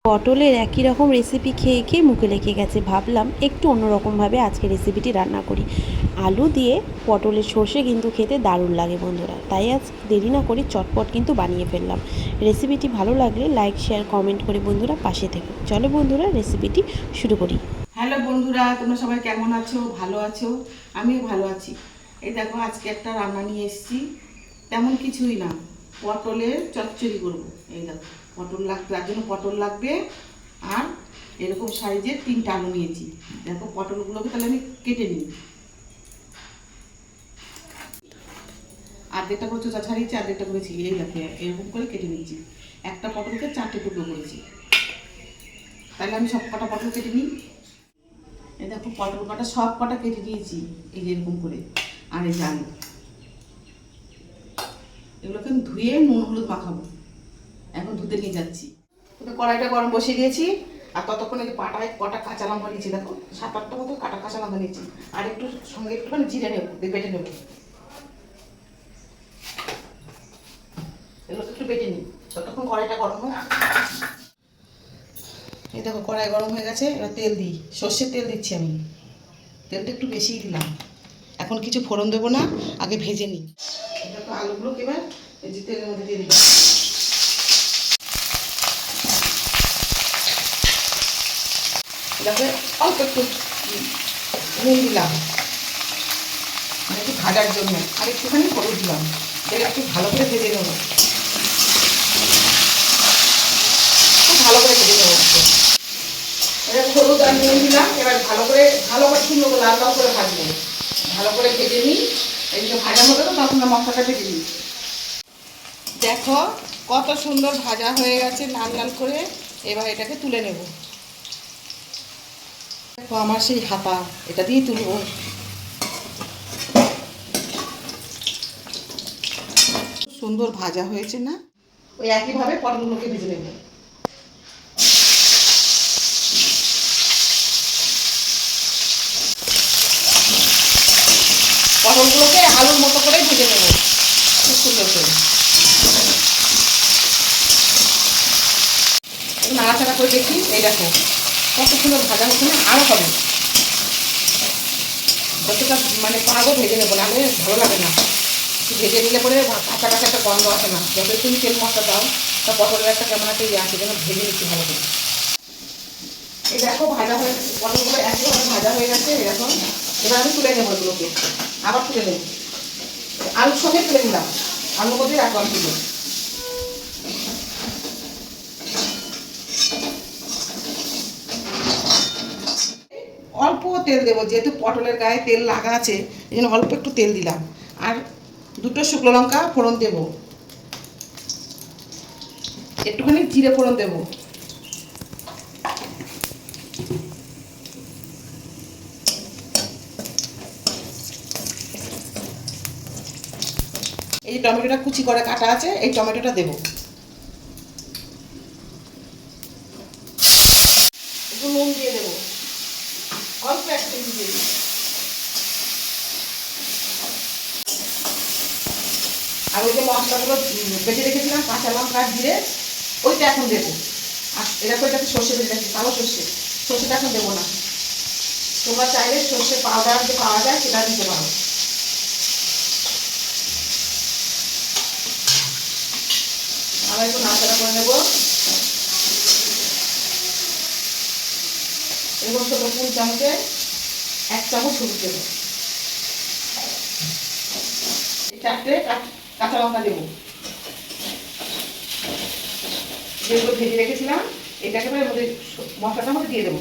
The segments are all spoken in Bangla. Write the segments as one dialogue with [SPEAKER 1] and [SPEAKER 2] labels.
[SPEAKER 1] পটলের একই রকম রেসিপি খেয়ে খেয়ে মুখে লেগে গেছে, ভাবলাম একটু অন্যরকমভাবে আজকে রেসিপিটি রান্না করি। আলু দিয়ে পটলের সর্ষে কিন্তু খেতে দারুণ লাগে বন্ধুরা, তাই আজ দেরি না করে চটপট কিন্তু বানিয়ে ফেললাম। রেসিপিটি ভালো লাগলে লাইক শেয়ার কমেন্ট করে বন্ধুরা পাশে থেকো। চলো বন্ধুরা রেসিপিটি শুরু করি।
[SPEAKER 2] হ্যালো বন্ধুরা, তোমরা সবাই কেমন আছো? ভালো আছো? আমিও ভালো আছি। এই দেখো আজকে একটা রান্না নিয়ে এসেছি। তেমন কিছুই না, পটলের চচ্চড়ি করবো। এই দেখো পটল লাগবে, তার জন্য পটল লাগবে। আর এরকম সাইজের 3টা আলু নিয়েছি। দেখো পটলগুলোকে তাহলে আমি কেটে নিই। আর্ধেকটা করে চোচা ছাড়িয়েছি, আর্ধেকটা করেছি। এই দেখো এরকম করে কেটে নিচ্ছি। একটা পটলকে 4টে টুকরো করেছি। তাহলে আমি সব কটা পটল কেটে নিই। এই দেখো পটল কটা সব কটা কেটে দিয়েছি, এই যে এরকম করে। আর এই যে আলু, এগুলোকে আমি ধুয়ে নুন হলুদ মাখাবো। এখন ধুতে নিয়ে যাচ্ছি। কড়াইটা গরম বসিয়ে দিয়েছি। আর ততক্ষণে যে পাটায় কটা কাঁচা লঙ্কা নিয়েছি, দেখো 7-8টা মতো কাটা কাঁচা লঙ্কা নিয়েছি। আর একটু সঙ্গে একটুখানি জিরে নেবো, বেটে নেবো। এগুলো একটু বেটে নিই, ততক্ষণ কড়াইটা গরম হয়। এই দেখো কড়াই গরম হয়ে গেছে, এবার তেল দিই। সর্ষের তেল দিচ্ছি আমি। তেলটা একটু বেশিই দিলাম। এখন কিছু ফোড়ন দেবো না, আগে ভেজে নিই। দেখো আলুগুলোকে এবার এই যে তেলের মধ্যে দিয়ে দিলাম। তারপরে অল্প একটু নুন দিলাম, মানে একটু ভাজার জন্য। আর একটুখানি হলুদ দিলাম। এটা একটু ভালো করে ভেজে নেবো, খুব ভালো করে ভেজে নেবো। এবার হলুদ আর নুন দিলাম। এবার ভালো করে সুন্দর করে লাল লাল করে ভাজবো। ভালো করে ভেজে নিই। এইদিকে ভাজা মতো তো তখন মশলাটা ভেজে নিই। দেখো কত সুন্দর ভাজা হয়ে গেছে লাল লাল করে। এবার এটাকে তুলে নেব। দেখো আমার সেই হাতা, এটা দিয়ে তুলবো। সুন্দর ভাজা হয়েছে না? ওই একইভাবে পটলগুলোকে ভেজে নেব। পটলগুলোকে আলুর মতো করে ভেজে নেব খুব সুন্দর করে। নাড়াচাড়া করে দেখি। এই দেখো কত সুন্দর ভাজা হচ্ছে না? আরও হবে। যতটা মানে পারবো ভেজে নেবো, নাহলে ভালো লাগে না। ভেজে নিলে পরে কাঁচা কাঁচা একটা গন্ধ আসে না। যত তুমি তেল মশলা দাও, তা পটলের একটা কেমন একটা ইয়ে আসে, যেন ভেজে নিচ্ছি ভালো করে। এই দেখো ভাজা হয়ে পটলগুলো একইভাবে ভাজা হয়ে গেছে এরকম। এবার আমি তুলে নেবো এগুলোকে, আবার তুলে নেব। আলুর সঙ্গে তুলে নিলাম, আলুর মধ্যে রাখলাম তুলে। অল্প তেল দেবো, যেহেতু পটলের গায়ে তেল লাগা আছে, এই জন্য অল্প একটু তেল দিলাম। আর 2টো শুকনো লঙ্কা ফোড়ন দেবো, একটুখানি জিরে ফোড়ন দেবো। এই টমেটোটা কুচি করে কাটা আছে, এই টমেটোটা দেবো। একটু নুন দিয়ে দেবো, অল্প এক কেজি দিয়ে দিই। আর ওই যে মশলাগুলো বেটে রেখেছিলাম, কাঁচা লঙ্কা আর জিরে, ওইটা এখন দেবো। আর এরকম এটাকে সর্ষে বেটে রাখছি, কালো সর্ষেটা এখন দেবো না। তোমরা চাইলে সর্ষে পাউডার যে পাওয়া যায় সেটা দিতে পারো। আবার একটু নাড়াচাড়া করে নেবো। এরকম ছোটো 2 চামচে 1 চামচ হলুদ দেবো। 4টে কাঁচা লঙ্কা দেবো, যেগুলো ভেজে রেখেছিলাম। এটাকে এর মধ্যে মশলাটার মধ্যে দিয়ে দেবো।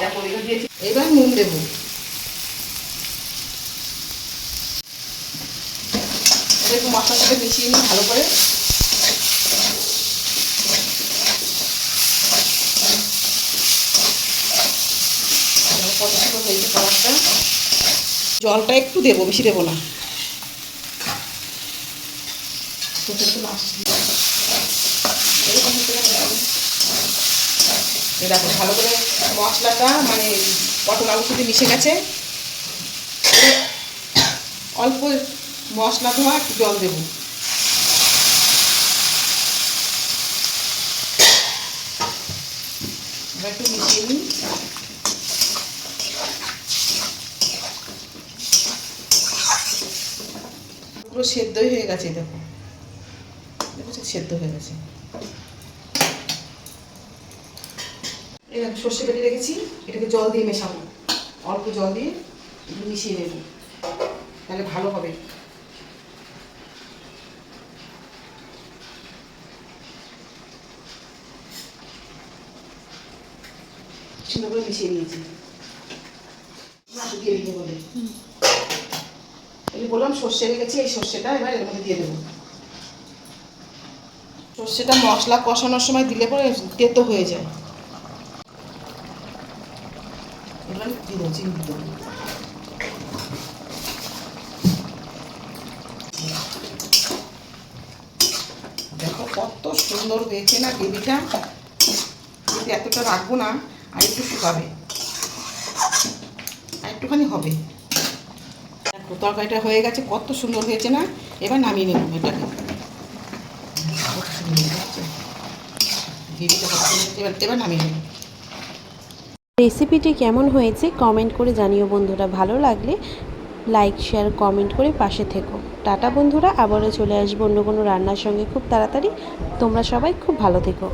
[SPEAKER 2] দেখো এগুলো দিয়েছি। এবার নুন দেবো। এটা একটু মশলার সাথে মিশিয়ে নিই ভালো করে। কত সুন্দর হয়েছে কালারটা। জলটা একটু দেবো, বেশি দেবো না। দেখো ভালো করে মশলাটা মানে পটল আলুর সাথে মিশে গেছে। অল্প মশলা ধোয়া একটু জল দেবো। এবার একটু মিশিয়ে নিই। পুরো সেদ্ধই হয়ে গেছে, দেখো দেখো সেদ্ধ হয়ে গেছে। এবার সর্ষে বেটে রেখেছি, এটাকে জল দিয়ে মেশাবো, অল্প জল দিয়ে মিশিয়ে নেব, তাহলে ভালো হবে। সুন্দর করে মিশিয়ে নিয়েছি, দিয়ে দিতে বলে এই বললাম সর্ষে রেখেছি, এই সর্ষেটা এবার এর মধ্যে দিয়ে দেবো। সর্ষেটা মশলা কষানোর সময় দিলে পরে তেতো হয়ে যায়। এবার দিয়ে দেবো চিনি, দিতে হবে। দেখো কত সুন্দর হয়েছে না গ্রেভিটা। কিন্তু এতটা রাখবো না, আর একটু শুকাবে, আর একটুখানি হবে। দেখো তরকারিটা হয়ে গেছে, কত সুন্দর হয়েছে না। এবার নামিয়ে নেব এটাকে। এবার নামিয়ে নেব।
[SPEAKER 1] রেসিপিটি কেমন হয়েছে কমেন্ট করে জানিও বন্ধুরা। ভালো লাগলে লাইক শেয়ার কমেন্ট করে পাশে থেকো। টাটা বন্ধুরা, আবারও চলে আসবো অন্য কোনো রান্নার সঙ্গে খুব তাড়াতাড়ি। তোমরা সবাই খুব ভালো থেকো।